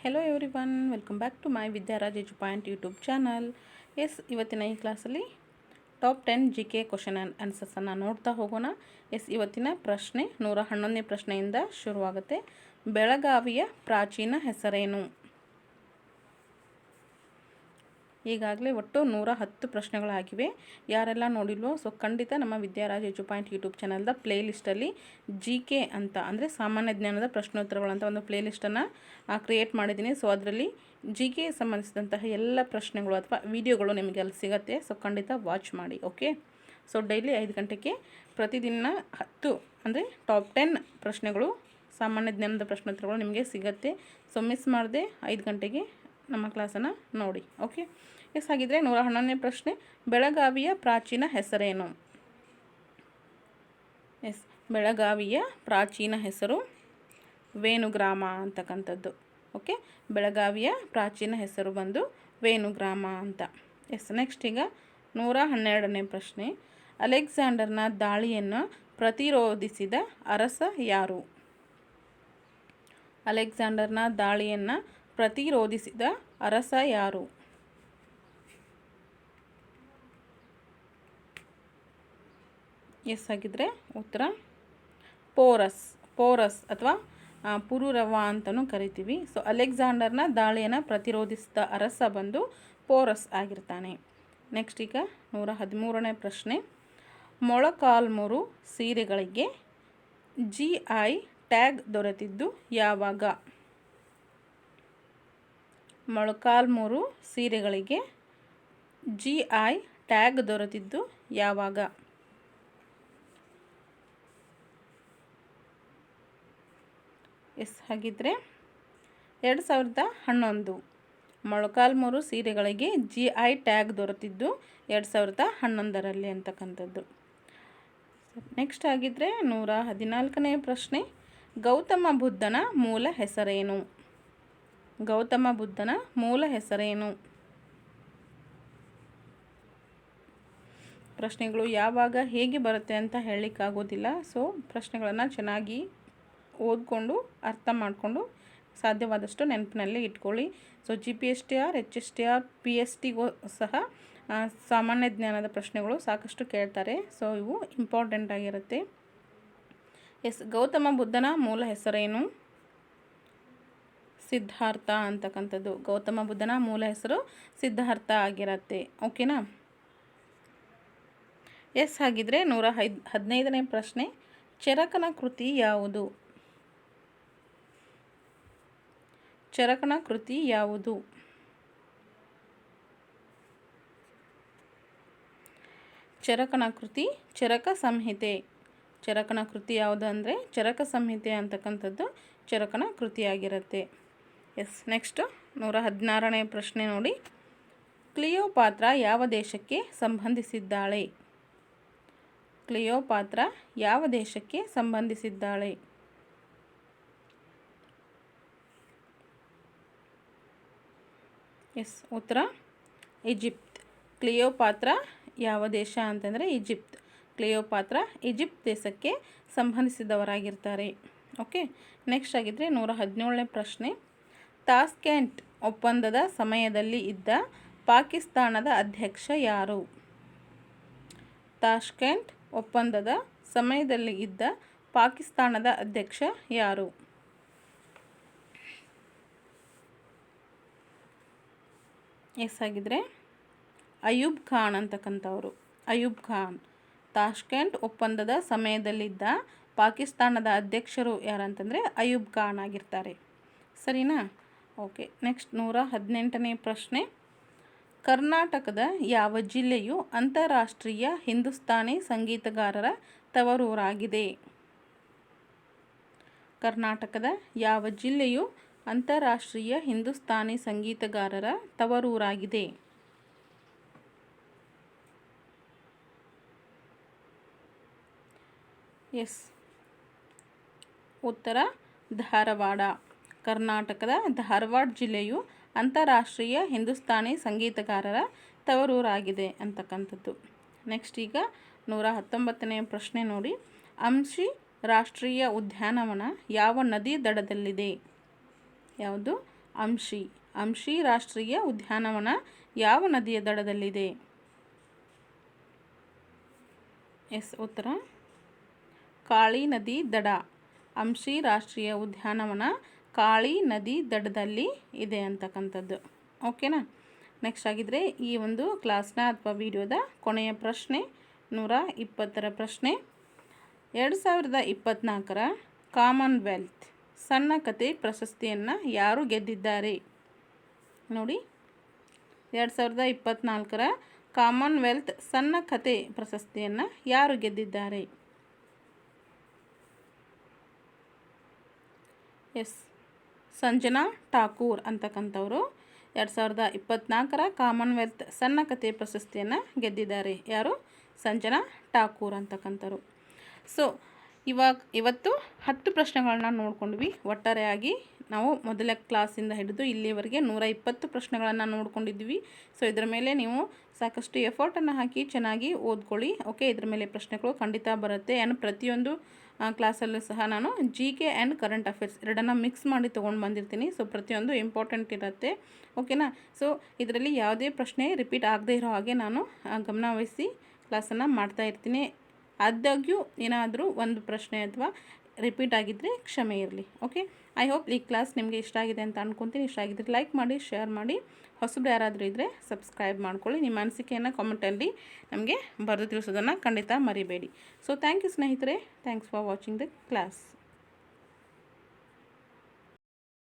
Hello everyone, welcome back to my Vidyaraj edu point YouTube channel. ಇವತ್ತಿನ ಈ ಕ್ಲಾಸಲ್ಲಿ top 10 GK question and ಆನ್ಸರ್ಸನ್ನು ನೋಡ್ತಾ ಹೋಗೋಣ. ಇವತ್ತಿನ ಪ್ರಶ್ನೆ 111ನೇ ಪ್ರಶ್ನೆಯಿಂದ ಶುರುವಾಗುತ್ತೆ. ಬೆಳಗಾವಿಯ ಪ್ರಾಚೀನ ಹೆಸರೇನು? ಈಗಾಗಲೇ ಒಟ್ಟು 110 ಪ್ರಶ್ನೆಗಳಾಗಿವೆ. ಯಾರೆಲ್ಲ ನೋಡಿಲ್ವೋ ಖಂಡಿತ ನಮ್ಮ ವಿದ್ಯಾರಾಜ್ ಎಜು ಪಾಯಿಂಟ್ ಯೂಟ್ಯೂಬ್ ಚಾನಲ್ದ ಪ್ಲೇಲಿಸ್ಟಲ್ಲಿ GK ಅಂತ ಅಂದರೆ ಸಾಮಾನ್ಯ ಜ್ಞಾನದ ಪ್ರಶ್ನೋತ್ತರಗಳಂತ ಒಂದು ಪ್ಲೇಲಿಸ್ಟನ್ನು ಕ್ರಿಯೇಟ್ ಮಾಡಿದ್ದೀನಿ. ಅದರಲ್ಲಿ GK ಸಂಬಂಧಿಸಿದಂತಹ ಎಲ್ಲ ಪ್ರಶ್ನೆಗಳು ಅಥವಾ ವಿಡಿಯೋಗಳು ನಿಮಗೆ ಅಲ್ಲಿ ಸಿಗುತ್ತೆ. ಖಂಡಿತ ವಾಚ್ ಮಾಡಿ. ಓಕೆ, ಡೈಲಿ 5 ಗಂಟೆಗೆ ಪ್ರತಿದಿನ 10 ಅಂದರೆ ಟಾಪ್ 10 ಪ್ರಶ್ನೆಗಳು ಸಾಮಾನ್ಯ ಜ್ಞಾನದ ಪ್ರಶ್ನೋತ್ತರಗಳು ನಿಮಗೆ ಸಿಗುತ್ತೆ. ಮಿಸ್ ಮಾಡದೆ 5 ಗಂಟೆಗೆ ನಮ್ಮ ಕ್ಲಾಸನ್ನು ನೋಡಿ. ಓಕೆ, ಹಾಗಿದ್ರೆ 111ನೇ ಪ್ರಶ್ನೆ, ಬೆಳಗಾವಿಯ ಪ್ರಾಚೀನ ಹೆಸರೇನು? ಬೆಳಗಾವಿಯ ಪ್ರಾಚೀನ ಹೆಸರು ವೇಣುಗ್ರಾಮ ಅಂತಕ್ಕಂಥದ್ದು. ಓಕೆ, ಬೆಳಗಾವಿಯ ಪ್ರಾಚೀನ ಹೆಸರು ಬಂದು ವೇಣುಗ್ರಾಮ ಅಂತ. ನೆಕ್ಸ್ಟ್ ಈಗ 112ನೇ ಪ್ರಶ್ನೆ, ಅಲೆಕ್ಸಾಂಡರ್ನ ದಾಳಿಯನ್ನು ಪ್ರತಿರೋಧಿಸಿದ ಅರಸ ಯಾರು? ಅಲೆಕ್ಸಾಂಡರ್ನ ದಾಳಿಯನ್ನು ಪ್ರತಿರೋಧಿಸಿದ ಅರಸ ಯಾರು? ಹಾಗಿದ್ರೆ ಉತ್ತರ ಪೋರಸ್ ಅಥವಾ ಪುರುರವ ಅಂತಲೂ ಕರಿತೀವಿ. ಅಲೆಕ್ಸಾಂಡರ್ನ ದಾಳಿಯನ್ನು ಪ್ರತಿರೋಧಿಸಿದ ಅರಸ ಬಂದು ಪೋರಸ್ ಆಗಿರ್ತಾನೆ. ನೆಕ್ಸ್ಟ್ ಈಗ 113ನೇ ಪ್ರಶ್ನೆ, ಮೊಳಕಾಲ್ಮೂರು ಸೀರೆಗಳಿಗೆ GI ಟ್ಯಾಗ್ ದೊರೆತಿದ್ದು ಯಾವಾಗ? ಮೊಳಕಾಲ್ಮೂರು ಸೀರೆಗಳಿಗೆ GI ಟ್ಯಾಗ್ ದೊರೆತಿದ್ದು ಯಾವಾಗ? ಹಾಗಿದ್ರೆ 2011. ಮೊಳಕಾಲ್ಮೂರು ಸೀರೆಗಳಿಗೆ GI ಟ್ಯಾಗ್ ದೊರೆತಿದ್ದು 2011ರಲ್ಲಿ ಅಂತಕ್ಕಂಥದ್ದು. ನೆಕ್ಸ್ಟ್ ಆಗಿದ್ದರೆ 114ನೇ ಪ್ರಶ್ನೆ, ಗೌತಮ ಬುದ್ಧನ ಮೂಲ ಹೆಸರೇನು? ಗೌತಮ ಬುದ್ಧನ ಮೂಲ ಹೆಸರೇನು? ಪ್ರಶ್ನೆಗಳು ಯಾವಾಗ ಹೇಗೆ ಬರುತ್ತೆ ಅಂತ ಹೇಳಲಿಕ್ಕಾಗೋದಿಲ್ಲ. ಪ್ರಶ್ನೆಗಳನ್ನು ಚೆನ್ನಾಗಿ ಓದ್ಕೊಂಡು ಅರ್ಥ ಮಾಡಿಕೊಂಡು ಸಾಧ್ಯವಾದಷ್ಟು ನೆನಪಿನಲ್ಲಿ ಇಟ್ಕೊಳ್ಳಿ. GPSTR, HSTR, PSTಗೂ ಸಹ ಸಾಮಾನ್ಯ ಜ್ಞಾನದ ಪ್ರಶ್ನೆಗಳು ಸಾಕಷ್ಟು ಕೇಳ್ತಾರೆ. ಇವು ಇಂಪಾರ್ಟೆಂಟ್ ಆಗಿರುತ್ತೆ. ಗೌತಮ ಬುದ್ಧನ ಮೂಲ ಹೆಸರೇನು? ಸಿದ್ಧಾರ್ಥ ಅಂತಕ್ಕಂಥದ್ದು. ಗೌತಮ ಬುದ್ಧನ ಮೂಲ ಹೆಸರು ಸಿದ್ಧಾರ್ಥ ಆಗಿರುತ್ತೆ. ಓಕೆನಾ? ಹಾಗಿದ್ರೆ 115ನೇ ಪ್ರಶ್ನೆ, ಚರಕನ ಕೃತಿ ಯಾವುದು? ಚರಕನ ಕೃತಿ ಯಾವುದು? ಚರಕನ ಕೃತಿ ಚರಕ ಸಂಹಿತೆ. ಚರಕನ ಕೃತಿ ಯಾವುದು ಅಂದರೆ ಚರಕ ಸಂಹಿತೆ ಅಂತಕ್ಕಂಥದ್ದು ಚರಕನ ಕೃತಿಯಾಗಿರುತ್ತೆ. ನೆಕ್ಸ್ಟ್ 116ನೇ ಪ್ರಶ್ನೆ ನೋಡಿ, ಕ್ಲಿಯೋಪಾತ್ರ ಯಾವ ದೇಶಕ್ಕೆ ಸಂಬಂಧಿಸಿದ್ದಾಳೆ? ಕ್ಲಿಯೋಪಾತ್ರ ಯಾವ ದೇಶಕ್ಕೆ ಸಂಬಂಧಿಸಿದ್ದಾಳೆ? ಉತ್ತರ ಈಜಿಪ್ಟ್. ಕ್ಲಿಯೋಪಾತ್ರ ಯಾವ ದೇಶ ಅಂತಂದರೆ ಈಜಿಪ್ಟ್. ಕ್ಲಿಯೋಪಾತ್ರ ಈಜಿಪ್ಟ್ ದೇಶಕ್ಕೆ ಸಂಬಂಧಿಸಿದವರಾಗಿರ್ತಾರೆ. ಓಕೆ, ನೆಕ್ಸ್ಟ್ ಆಗಿದ್ದರೆ 117ನೇ ಪ್ರಶ್ನೆ, ತಾಷ್ಕೆಂಟ್ ಒಪ್ಪಂದದ ಸಮಯದಲ್ಲಿ ಇದ್ದ ಪಾಕಿಸ್ತಾನದ ಅಧ್ಯಕ್ಷ ಯಾರು? ತಾಷ್ಕೆಂಟ್ ಒಪ್ಪಂದದ ಸಮಯದಲ್ಲಿ ಇದ್ದ ಪಾಕಿಸ್ತಾನದ ಅಧ್ಯಕ್ಷ ಯಾರು? ಹಾಗಿದ್ರೆ ಅಯೂಬ್ ಖಾನ್ ಅಂತಕ್ಕಂಥವ್ರು. ಅಯೂಬ್ ಖಾನ್. ತಾಷ್ಕೆಂಟ್ ಒಪ್ಪಂದದ ಸಮಯದಲ್ಲಿದ್ದ ಪಾಕಿಸ್ತಾನದ ಅಧ್ಯಕ್ಷರು ಯಾರಂತಂದರೆ ಅಯೂಬ್ ಖಾನ್ ಆಗಿರ್ತಾರೆ. ಸರಿನಾ? ಓಕೆ, ನೆಕ್ಸ್ಟ್ 118ನೇ ಪ್ರಶ್ನೆ, ಕರ್ನಾಟಕದ ಯಾವ ಜಿಲ್ಲೆಯು ಅಂತಾರಾಷ್ಟ್ರೀಯ ಹಿಂದೂಸ್ತಾನಿ ಸಂಗೀತಗಾರರ ತವರೂರಾಗಿದೆ? ಕರ್ನಾಟಕದ ಯಾವ ಜಿಲ್ಲೆಯು ಅಂತಾರಾಷ್ಟ್ರೀಯ ಹಿಂದೂಸ್ತಾನಿ ಸಂಗೀತಗಾರರ ತವರೂರಾಗಿದೆ? ಉತ್ತರ ಧಾರವಾಡ. ಕರ್ನಾಟಕದ ಧಾರವಾಡ ಜಿಲ್ಲೆಯು ಅಂತಾರಾಷ್ಟ್ರೀಯ ಹಿಂದೂಸ್ತಾನಿ ಸಂಗೀತಗಾರರ ತವರೂರಾಗಿದೆ ಅಂತಕ್ಕಂಥದ್ದು. ನೆಕ್ಸ್ಟ್ ಈಗ 119ನೇ ಪ್ರಶ್ನೆ ನೋಡಿ, ಅಂಶಿ ರಾಷ್ಟ್ರೀಯ ಉದ್ಯಾನವನ ಯಾವ ನದಿ ದಡದಲ್ಲಿದೆ? ಯಾವುದು? ಅಂಶಿ. ಅಂಶಿ ರಾಷ್ಟ್ರೀಯ ಉದ್ಯಾನವನ ಯಾವ ನದಿಯ ದಡದಲ್ಲಿದೆ? ಎಸ್, ಉತ್ತರ ಕಾಳಿ ನದಿ ದಡ. ಅಂಶಿ ರಾಷ್ಟ್ರೀಯ ಉದ್ಯಾನವನ ಕಾಳಿ ನದಿ ದಡದಲ್ಲಿ ಇದೆ ಅಂತಕ್ಕಂಥದ್ದು. ಓಕೆನಾ? ನೆಕ್ಸ್ಟ್ ಆಗಿದ್ದರೆ ಈ ಒಂದು ಕ್ಲಾಸ್ನ ಅಥವಾ ವಿಡಿಯೋದ ಕೊನೆಯ ಪ್ರಶ್ನೆ 120ರ ಪ್ರಶ್ನೆ. 2024ರ ಕಾಮನ್ವೆಲ್ತ್ ಸಣ್ಣ ಕತೆ ಪ್ರಶಸ್ತಿಯನ್ನು ಯಾರು ಗೆದ್ದಿದ್ದಾರೆ? ನೋಡಿ, 2024ರ ಕಾಮನ್ವೆಲ್ತ್ ಸಣ್ಣ ಕತೆ ಪ್ರಶಸ್ತಿಯನ್ನು ಯಾರು ಗೆದ್ದಿದ್ದಾರೆ? ಎಸ್, ಸಂಜನಾ ಠಾಕೂರ್ ಅಂತಕ್ಕಂಥವರು 2024ರ ಕಾಮನ್ವೆಲ್ತ್ ಸಣ್ಣ ಕತೆ ಪ್ರಶಸ್ತಿಯನ್ನು ಗೆದ್ದಿದ್ದಾರೆ. ಯಾರು? ಸಂಜನಾ ಠಾಕೂರ್ ಅಂತಕ್ಕಂಥವ್ರು. ಸೊ ಇವತ್ತು 10 ಪ್ರಶ್ನೆಗಳನ್ನ ನೋಡ್ಕೊಂಡ್ವಿ. ಒಟ್ಟಾರೆಯಾಗಿ ನಾವು ಮೊದಲ ಕ್ಲಾಸಿಂದ ಹಿಡಿದು ಇಲ್ಲಿವರೆಗೆ 120 ಪ್ರಶ್ನೆಗಳನ್ನು ನೋಡ್ಕೊಂಡಿದ್ವಿ. ಸೊ ಇದರ ಮೇಲೆ ನೀವು ಸಾಕಷ್ಟು ಎಫರ್ಟನ್ನು ಹಾಕಿ ಚೆನ್ನಾಗಿ ಓದ್ಕೊಳ್ಳಿ. ಓಕೆ, ಇದ್ರ ಮೇಲೆ ಪ್ರಶ್ನೆಗಳು ಖಂಡಿತ ಬರುತ್ತೆ. ಆ್ಯಂಡ್ ಪ್ರತಿಯೊಂದು ಕ್ಲಾಸಲ್ಲೂ ಸಹ ನಾನು GK ಆ್ಯಂಡ್ ಕರೆಂಟ್ ಅಫೇರ್ಸ್ ಎರಡನ್ನು ಮಿಕ್ಸ್ ಮಾಡಿ ತೊಗೊಂಡು ಬಂದಿರ್ತೀನಿ. ಸೊ ಪ್ರತಿಯೊಂದು ಇಂಪಾರ್ಟೆಂಟ್ ಇರುತ್ತೆ. ಓಕೆನಾ? ಸೊ ಇದರಲ್ಲಿ ಯಾವುದೇ ಪ್ರಶ್ನೆ ರಿಪೀಟ್ ಆಗದೇ ಇರೋ ಹಾಗೆ ನಾನು ಗಮನವಹಿಸಿ ಕ್ಲಾಸನ್ನು ಮಾಡ್ತಾ ಇರ್ತೀನಿ. ಆದಾಗ್ಯೂ ಏನಾದರೂ ಒಂದು ಪ್ರಶ್ನೆ ಅಥವಾ ರಿಪೀಟ್ ಆಗಿದ್ದರೆ ಕ್ಷಮೆ ಇರಲಿ. ಓಕೆ, ಐ ಹೋಪ್ ಈ ಕ್ಲಾಸ್ ನಿಮಗೆ ಇಷ್ಟ ಆಗಿದೆ ಅಂತ ಅಂದ್ಕೊತೀನಿ. ಇಷ್ಟ ಆಗಿದ್ದರೆ ಲೈಕ್ ಮಾಡಿ, ಶೇರ್ ಮಾಡಿ. ಹೊಸಬ್ರು ಯಾರಾದರೂ ಇದ್ದರೆ ಸಬ್ಸ್ಕ್ರೈಬ್ ಮಾಡ್ಕೊಳ್ಳಿ. ನಿಮ್ಮ ಅನಿಸಿಕೆಯನ್ನು ಕಾಮೆಂಟಲ್ಲಿ ನಮಗೆ ಬರೆದು ತಿಳಿಸೋದನ್ನು ಖಂಡಿತ ಮರಿಬೇಡಿ. ಸೊ ಥ್ಯಾಂಕ್ ಯು ಸ್ನೇಹಿತರೆ. Thanks for watching the class.